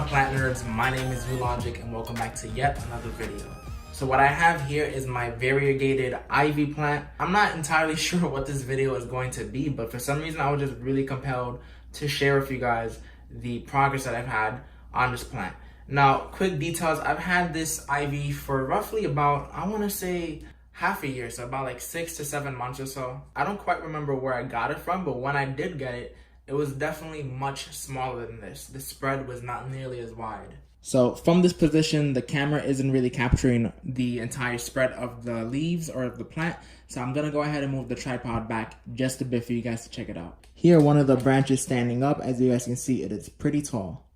up, plant nerds? My name is theoldbushwick and welcome back to yet another video. So what I have here is my variegated ivy plant. I'm not entirely sure what this video is going to be, but for some reason I was just really compelled to share with you guys the progress that I've had on this plant. Now, quick details, I've had this ivy for roughly about, I want to say, half a year, so about like 6 to 7 months or so. I don't quite remember where I got it from, but when I did get it, it was definitely much smaller than this. The spread was not nearly as wide. So from this position, the camera isn't really capturing the entire spread of the leaves or of the plant. So I'm gonna go ahead and move the tripod back just a bit for you guys to check it out. Here, one of the branches standing up, as you guys can see, it is pretty tall.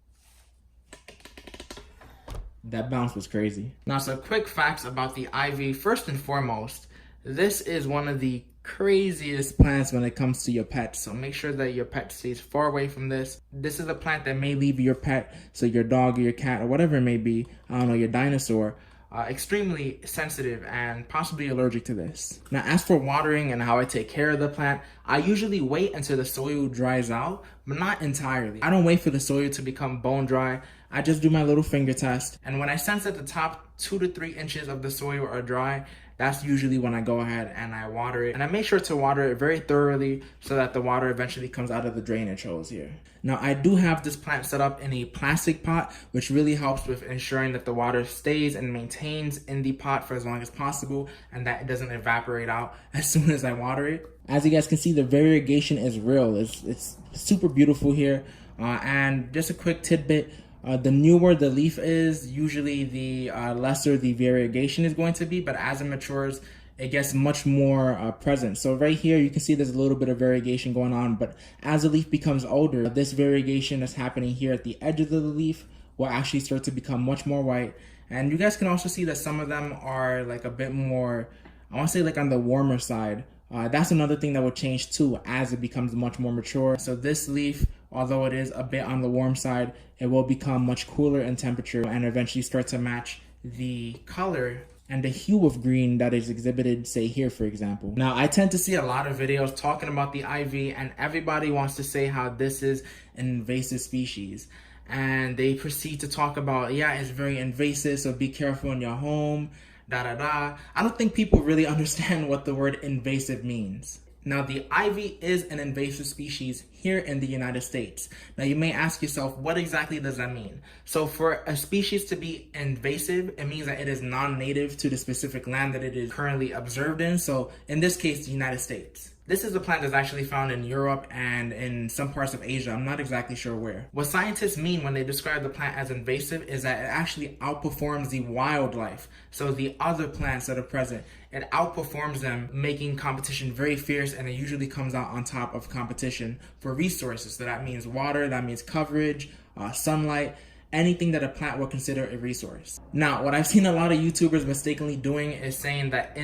That bounce was crazy. Now, some quick facts about the ivy. First and foremost, this is one of the craziest plants when it comes to your pet, so make sure that your pet stays far away from this. This is a plant that may leave your pet, so your dog or your cat or whatever it may be, I don't know, your dinosaur, extremely sensitive and possibly allergic to this. Now, as for watering and how I take care of the plant, I usually wait until the soil dries out, but not entirely. I don't wait for the soil to become bone dry. I just do my little finger test, and when I sense that the top 2 to 3 inches of the soil are dry, that's usually when I go ahead and I water it. And I make sure to water it very thoroughly so that the water eventually comes out of the drainage holes here. Now, I do have this plant set up in a plastic pot, which really helps with ensuring that the water stays and maintains in the pot for as long as possible and that it doesn't evaporate out as soon as I water it. As you guys can see, the variegation is real. It's super beautiful here. And just a quick tidbit, the newer the leaf is, usually the lesser the variegation is going to be, but as it matures, it gets much more present. So right here, you can see there's a little bit of variegation going on, but as the leaf becomes older, this variegation that's happening here at the edges of the leaf will actually start to become much more white. And you guys can also see that some of them are like a bit more, I want to say like on the warmer side. That's another thing that will change too as it becomes much more mature. So this leaf, although it is a bit on the warm side, it will become much cooler in temperature and eventually start to match the color and the hue of green that is exhibited, say here, for example. Now, I tend to see a lot of videos talking about the ivy, and everybody wants to say how this is an invasive species. And they proceed to talk about, yeah, it's very invasive, so be careful in your home, I don't think people really understand what the word invasive means. Now, the ivy is an invasive species here in the United States. Now, you may ask yourself, what exactly does that mean? So for a species to be invasive, it means that it is non-native to the specific land that it is currently observed in. So in this case, the United States. This is a plant that's actually found in Europe and in some parts of Asia. I'm not exactly sure where. What scientists mean when they describe the plant as invasive is that it actually outperforms the wildlife. So the other plants that are present, it outperforms them, making competition very fierce, and it usually comes out on top of competition for resources. So that means water, that means coverage, sunlight, anything that a plant would consider a resource. Now, what I've seen a lot of YouTubers mistakenly doing is saying that,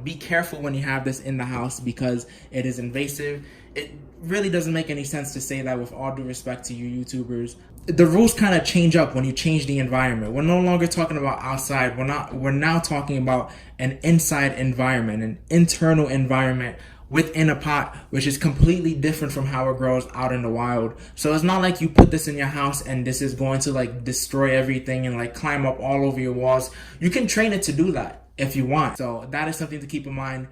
be careful when you have this in the house because it is invasive. It really doesn't make any sense to say that, with all due respect to you YouTubers. The rules kind of change up when you change the environment. We're no longer talking about outside. We're now talking about an inside environment, an internal environment within a pot, which is completely different from how it grows out in the wild. So it's not like you put this in your house and this is going to like destroy everything and like climb up all over your walls. You can train it to do that if you want. So that is something to keep in mind.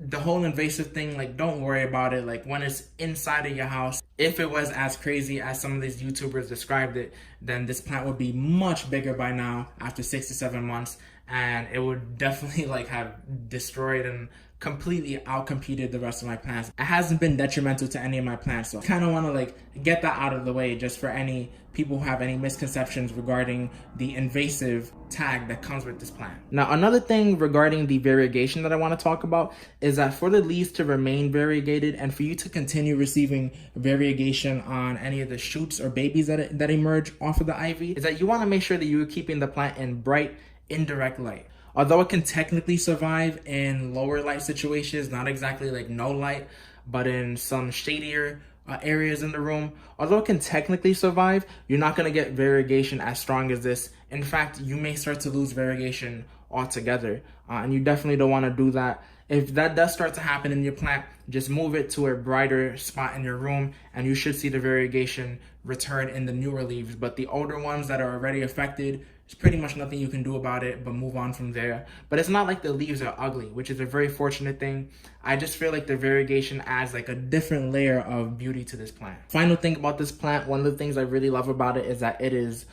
The whole invasive thing, like, don't worry about it. Like, when it's inside of your house, if it was as crazy as some of these YouTubers described it, then this plant would be much bigger by now after 6 to 7 months, and it would definitely like have destroyed and completely outcompeted the rest of my plants. It hasn't been detrimental to any of my plants, so I kind of want to like get that out of the way just for any people who have any misconceptions regarding the invasive tag that comes with this plant. Now, another thing regarding the variegation that I want to talk about is that for the leaves to remain variegated and for you to continue receiving variegation on any of the shoots or babies that emerge off of the ivy, is that you want to make sure that you're keeping the plant in bright, indirect light. Although it can technically survive in lower light situations, not exactly like no light, but in some shadier areas in the room, although it can technically survive, you're not going to get variegation as strong as this. In fact, you may start to lose variegation altogether, and you definitely don't want to do that If that does start to happen in your plant, just move it to a brighter spot in your room and you should see the variegation return in the newer leaves. But the older ones that are already affected, there's pretty much nothing you can do about it but move on from there. But it's not like the leaves are ugly, which is a very fortunate thing. I just feel like the variegation adds like a different layer of beauty to this plant. Final thing about this plant, one of the things I really love about it is that it is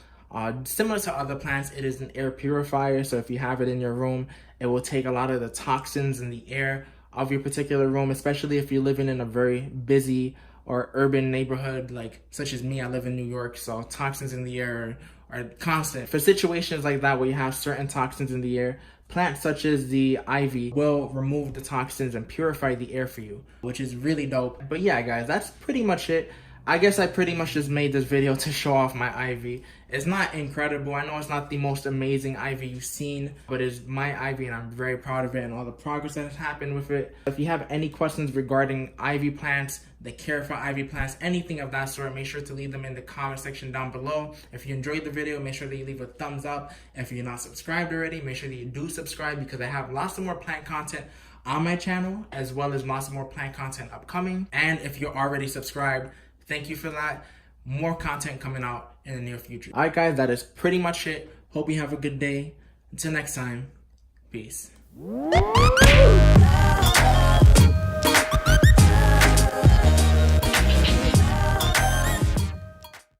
similar to other plants, it is an air purifier. So if you have it in your room, it will take a lot of the toxins in the air of your particular room, especially if you're living in a very busy or urban neighborhood, like such as me. I live in New York, so toxins in the air are constant. For situations like that where you have certain toxins in the air, plants such as the ivy will remove the toxins and purify the air for you, which is really dope. But yeah, guys, that's pretty much it. I guess I pretty much just made this video to show off my ivy. It's not incredible. I know it's not the most amazing ivy you've seen, but it's my ivy and I'm very proud of it and all the progress that has happened with it. If you have any questions regarding ivy plants, the care for ivy plants, anything of that sort, make sure to leave them in the comment section down below. If you enjoyed the video, make sure that you leave a thumbs up. If you're not subscribed already, make sure that you do subscribe because I have lots of more plant content on my channel as well as lots of more plant content upcoming. And if you're already subscribed, thank you for that. More content coming out in the near future. All right, guys, that is pretty much it. Hope you have a good day. Until next time, peace.